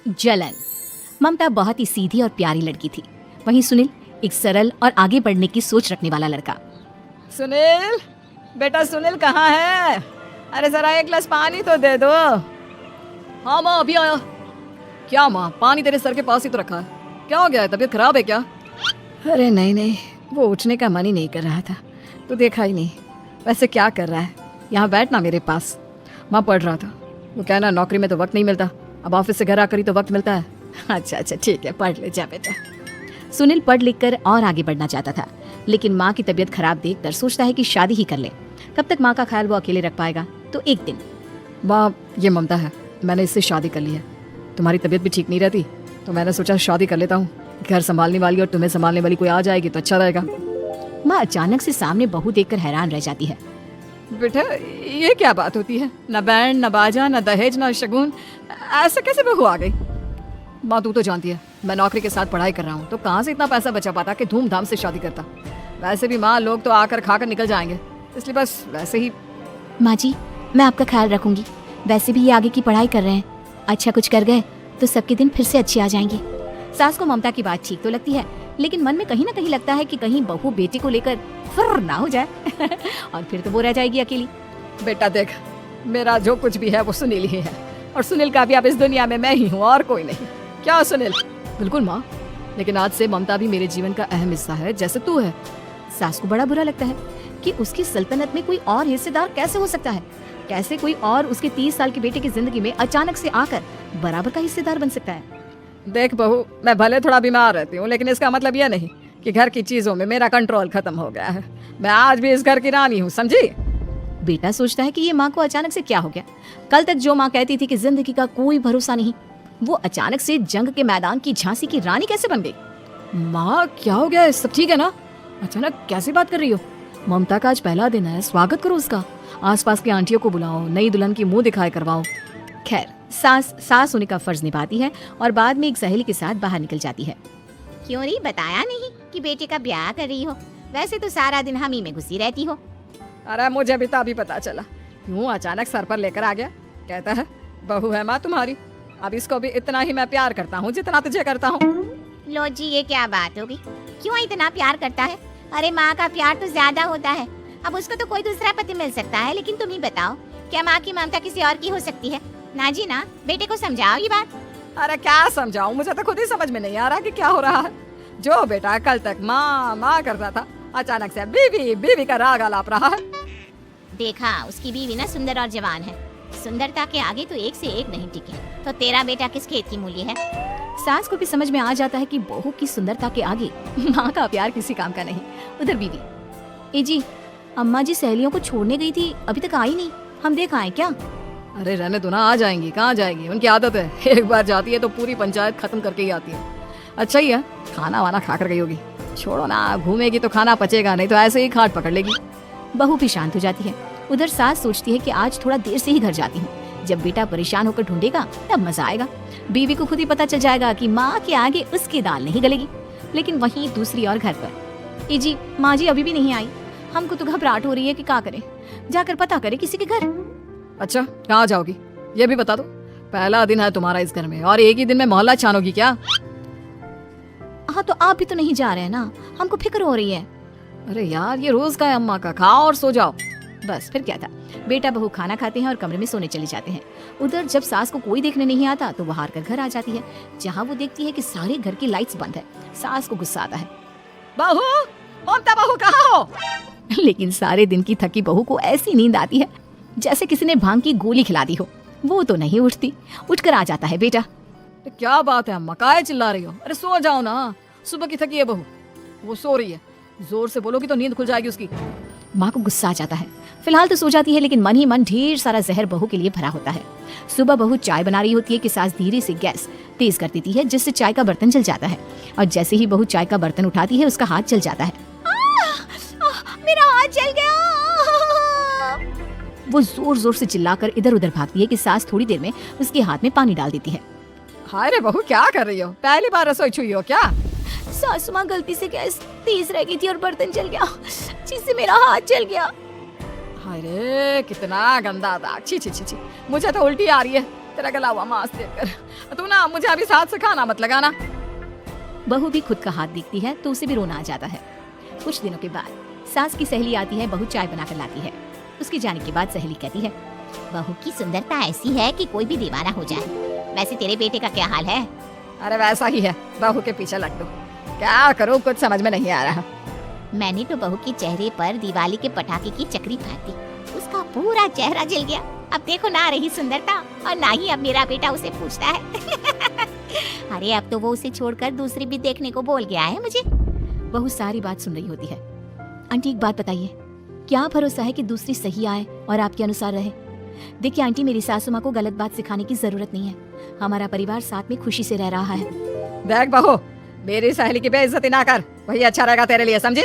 जलन। ममता बहुत ही सीधी और प्यारी लड़की थी, वहीं सुनील एक सरल और आगे बढ़ने की सोच रखने वाला लड़का। सुनील, बेटा सुनील कहाँ है? अरे जरा एक गिलास पानी तो दे दो। हाँ माँ, अभी आया। क्या माँ, पानी तेरे सर के पास ही तो रखा है, क्या हो गया है? तबीयत खराब है क्या? अरे नहीं नहीं, वो उठने का मन ही नहीं कर रहा था, तो देखा ही नहीं। वैसे क्या कर रहा है? यहाँ बैठ ना मेरे पास। माँ पढ़ रहा था। वो कहना नौकरी में तो वक्त नहीं मिलता, अब ऑफिस से घर आकर ही तो वक्त मिलता है। अच्छा अच्छा ठीक है, पढ़ ले जा बेटा। सुनील पढ़ लिख कर और आगे बढ़ना चाहता था, लेकिन माँ की तबीयत खराब देखकर सोचता है कि शादी ही कर ले। कब तक माँ का ख्याल वो अकेले रख पाएगा? तो एक दिन, माँ ये ममता है, मैंने इससे शादी कर ली है। तुम्हारी तबीयत भी ठीक नहीं रहती, तो मैंने सोचा शादी कर लेता हूँ। घर संभालने वाली और तुम्हें संभालने वाली कोई आ जाएगी तो अच्छा रहेगा। माँ अचानक से सामने बहू देखकर हैरान रह जाती है। बेटा ये क्या बात होती है? न बैंड, न बाजा, न दहेज, न शगुन, ऐसा कैसे बहू आ गई? माँ तू तो जानती है मैं नौकरी के साथ पढ़ाई कर रहा हूँ, तो कहाँ से इतना पैसा बचा पाता कि धूमधाम से शादी करता। वैसे भी माँ, लोग तो आकर खाकर निकल जाएंगे, इसलिए बस वैसे ही। माँ जी, मैं आपका ख्याल रखूंगी। वैसे भी ये आगे की पढ़ाई कर रहे हैं, अच्छा कुछ कर गए तो सबके दिन फिर से अच्छे आ जाएंगे। सास को ममता की बात ठीक तो लगती है, लेकिन मन में कहीं ना कहीं लगता है कि कहीं बहू बेटे को लेकर फुर्र ना हो जाए और फिर तो वो रह जाएगी अकेली। बेटा देख, मेरा जो कुछ भी है वो सुनील ही है, और सुनील का भी अब इस दुनिया में मैं ही हूँ और कोई नहीं। क्या सुनील? बिल्कुल माँ, लेकिन आज से ममता भी मेरे जीवन का अहम हिस्सा है, जैसे तू है। सास को बड़ा बुरा लगता है कि उसकी सल्तनत में कोई और हिस्सेदार कैसे हो सकता है। कैसे कोई और उसके 30 साल के बेटे की जिंदगी में अचानक से आकर बराबर का हिस्सेदार बन सकता है। देख बहू, मैं भले थोड़ा बीमार रहती हूँ, लेकिन इसका मतलब यह नहीं कि घर की चीजों में मेरा कंट्रोल खत्म हो गया है। मैं आज भी इस घर की रानी हूँ, समझी? बेटा सोचता है कि ये माँ को अचानक से क्या हो गया। कल तक जो माँ कहती थी कि जिंदगी का कोई भरोसा नहीं, वो अचानक से जंग के मैदान की झांसी की रानी कैसे बन गई? माँ क्या हो गया? सब ठीक है ना? अचानक कैसी बात कर रही हो? ममता का आज पहला दिन है, स्वागत करो उसका। आसपास की आंटियों को बुलाओ, नई दुल्हन की मुंह दिखाए करवाओ। खैर, सास होने का फर्ज निभाती है और बाद में एक सहेली के साथ बाहर निकल जाती है। क्यों नहीं बताया नहीं कि बेटे का ब्याह कर रही हो? वैसे तो सारा दिन हम ही में घुसी रहती हो। अरे मुझे भी तो अभी पता चला, यूँ अचानक सर पर लेकर आ गया। कहता है बहू है माँ तुम्हारी, अब इसको भी इतना ही मैं प्यार करता हूँ जितना तुझे करता हूँ। लो जी, ये क्या बात होगी? क्यों इतना प्यार करता है? अरे माँ का प्यार तो ज्यादा होता है। अब उसको तो कोई दूसरा पति मिल सकता है, लेकिन तुम ही बताओ, क्या माँ की ममता किसी और की हो सकती है? ना जी ना, बेटे को समझाओ ये बात। अरे क्या समझाऊं, मुझे तो खुद ही समझ में नहीं आ रहा कि क्या हो रहा है। जो बेटा कल तक माँ माँ करता था, अचानक से बीवी बीवी का राग आलाप रहा है। देखा, उसकी बीवी ना सुंदर और जवान है। सुंदरता के आगे तो एक से एक नहीं टिके, तो तेरा बेटा किस खेत की मूली है? सास को भी समझ में आ जाता है कि बहू की सुंदरता के आगे माँ का प्यार किसी काम का नहीं। उधर बीवी, ए जी, अम्मा जी सहेलियों को छोड़ने गई थी, अभी तक आई नहीं, हम देख आए क्या? अरे रहने दो ना, आ जाएंगी। कहाँ जाएंगी? उनकी आदत है, एक बार जाती है तो पूरी पंचायत खत्म करके ही आती है। अच्छा ही है, खाना वाना खा कर गई होगी। छोड़ो ना, घूमेगी तो खाना पचेगा नहीं तो ऐसे ही खाट पकड़ लेगी। बहू भी शांत हो जाती है। उधर सास सोचती है कि आज थोड़ा देर से ही घर जाती हूँ, जब बेटा परेशान होकर ढूंढेगा तब मजा आएगा। बीवी को खुद ही पता चल जाएगा कि माँ के आगे उसकी दाल नहीं गलेगी। लेकिन वहीं दूसरी ओर घर पर, ए जी, माँ जी अभी भी नहीं आई, हमको तो घबराहट हो रही है कि क्या करें, जाकर पता करें किसी के घर। अच्छा, कहाँ जाओगी ये भी बता दो। पहला दिन है तुम्हारा इस घर में और एक ही दिन में मोहल्ला छानोगी क्या? हाँ तो आप भी तो नहीं जा रहे हैं ना, हमको फिक्र हो रही है। अरे यार, ये रोज का है अम्मा का, खाओ और सो जाओ। बस फिर क्या था, बेटा बहू खाना खाते हैं और कमरे में सोने चले जाते हैं। उधर जब सास को कोई देखने नहीं आता तो वो हार कर घर आ जाती है, जहाँ वो देखती है कि सारे घर की लाइट्स बंद है। सास को गुस्सा आता है, बहू, ममता बहू कहाँ हो? लेकिन सारे दिन की थकी बहू को ऐसी नींद आती है जैसे किसी ने भांग की गोली खिला दी हो। वो तो नहीं उठती, उठकर आ जाता है बेटा। तो क्या बात है अम्मा, काहे चिल्ला रही हो? अरे सो जाओ ना, सुबह की थकी है बहू, वो सो रही है। जोर से बोलोगी तो नींद खुल जाएगी उसकी। माँ को गुस्सा आ जाता है। फिलहाल तो सो जाती है, लेकिन मन ही मन ढेर सारा जहर बहू के लिए भरा होता है। सुबह बहू चाय बना रही होती है कि सास धीरे से गैस तेज कर देती है, जिससे चाय का बर्तन जल जाता है। और जैसे ही बहू चाय का बर्तन उठाती है, उसका हाथ जल जाता है। मेरा हाथ जल गया। वो जोर जोर से चिल्लाकर इधर उधर भागती है कि सास थोड़ी देर में उसके हाथ में पानी डाल देती है। हाय रे बहू, क्या कर रही हो? पहली बार रसोई छुई हो क्या? सासू माँ, गलती से गैस तेज रह गई थी और बर्तन जल गया, जिससे मेरा हाथ जल गया। हाय रे, कितना गंदा दाग। छी छी छी छी, मुझे तो उल्टी आ रही है। तेरा गला हुआ मांस देखकर। तू ना मुझे अभी साथ से खाना मत लगाना। बहू भी खुद का हाथ देखती है तो उसे भी रोना आ जाता है। कुछ दिनों के बाद सास की सहेली आती है, बहू चाय बनाकर लाती है। उसके जाने के बाद सहेली कहती है, बहू की सुंदरता ऐसी है कि कोई भी दीवाना हो जाए। वैसे तेरे बेटे का क्या हाल है? अरे वैसा ही है, बहू के पीछे लग दो। क्या करूं कुछ समझ में नहीं आ रहा। मैंने तो बहू के चेहरे पर दिवाली के पटाखे की चक्री फाड़ दी। उसका पूरा चेहरा जल गया। अब देखो ना रही सुंदरता और ना ही अब मेरा बेटा उसे पूछता है। अरे अब तो वो उसे छोड़कर दूसरी भी देखने को बोल गया है मुझे। बहू सारी बात सुन रही होती है। आंटी एक बात बताइए, क्या भरोसा है कि दूसरी सही आए और आपके अनुसार रहे? देखिए आंटी, मेरी सासू माँ को गलत बात सिखाने की जरूरत नहीं है। हमारा परिवार साथ में खुशी से रह रहा है। देख बहू, मेरी सहेली की बेइज्जती ना कर, वही अच्छा रहेगा तेरे लिए, समझी?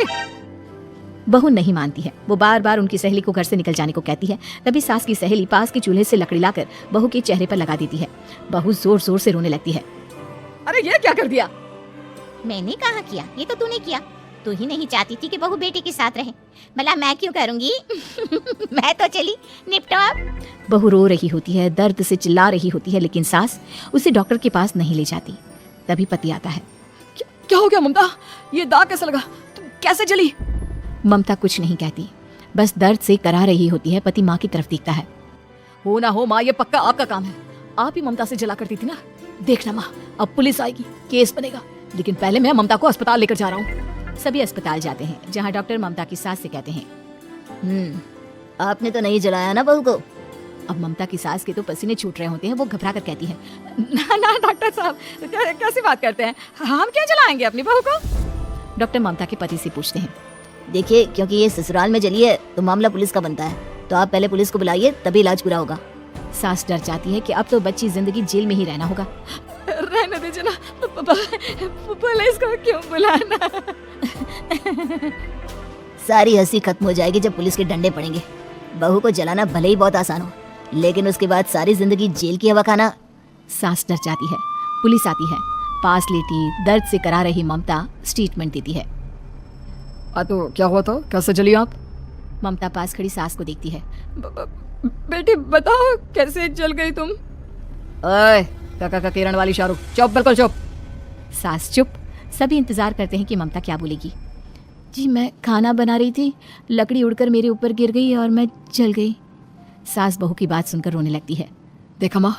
बहू नहीं मानती है। वो बार बार उनकी सहेली को घर से निकल जाने को कहती है। तभी सास की सहेली पास के चूल्हे से लकड़ी लाकर बहू के चेहरे पर लगा देती है। बहू जोर जोर से रोने लगती है। अरे ये क्या कर दिया? मैंने कहा किया, ये तो तूने किया। तू ही नहीं चाहती थी कि बहू बेटे के साथ रहे, भला मैं क्यों करूंगी? मैं तो चली, निपटो अब। बहू रो रही होती है, दर्द से चिल्ला रही होती है, लेकिन सास उसे डॉक्टर के पास नहीं ले जाती। तभी पति आता है। क्या हो गया ममता? ये दाग कैसे लगा? तू कैसे जली? ममता कुछ नहीं कहती, बस दर्द से करा रही होती है। पति माँ की तरफ देखता है। हो ना हो माँ, ये पक्का आपका काम है। आप ही ममता से जला करती थी ना। देखना माँ, अब पुलिस आएगी, केस बनेगा, लेकिन पहले मैं ममता को अस्पताल लेकर जा रहा हूँ। सभी अस्पताल जाते हैं, जहाँ डॉक्टर ममता की सास से कहते हैं, आपने तो नहीं जलाया ना बहू को? अब ममता की सास के तो पसीने छूट रहे होते हैं। वो घबरा कर कहती है, ना ना डॉक्टर साहब, कैसी बात करते हैं? हम क्या जलाएंगे अपनी बहू को? डॉक्टर ममता के पति से पूछते हैं। देखिए, क्योंकि ये ससुराल में जली है तो मामला पुलिस का बनता है, तो आप पहले पुलिस को बुलाइए, तभी इलाज पूरा होगा। सास डर जाती है कि अब तो बच्ची जिंदगी जेल में ही रहना होगा। रहने दीजिए ना, पुलिस को क्यों बुलाना? सारी हंसी खत्म हो जाएगी जब पुलिस के डंडे पड़ेंगे। बहू को जलाना भले ही बहुत आसान हो, लेकिन उसके बाद सारी जिंदगी जेल की हवा खाना। सास डर जाती है। पुलिस आती है। पास लेटी दर्द से करा रही ममता स्टेटमेंट देती है। तो क्या हुआ था? कैसे जली आप? ममता पास खड़ी सास को देखती है। बेटी बताओ, कैसे जल गई तुम? ओए, काका का किरण वाली शाहरुख, चुप, बिल्कुल चुप। सास चुप। सभी इंतजार करते हैं कि ममता क्या बोलेगी। जी मैं खाना बना रही थी, लकड़ी उड़कर मेरे ऊपर गिर गई और मैं जल गई। सास बहू की बात सुनकर रोने लगती है। देखा माँ,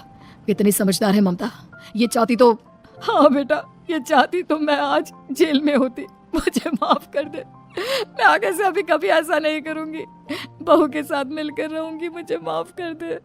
कितनी समझदार है ममता। ये चाहती तो, हाँ बेटा, ये चाहती तो मैं आज जेल में होती। मुझे माफ कर दे, मैं आगे से अभी कभी ऐसा नहीं करूंगी। बहू के साथ मिलकर रहूंगी, मुझे माफ कर दे।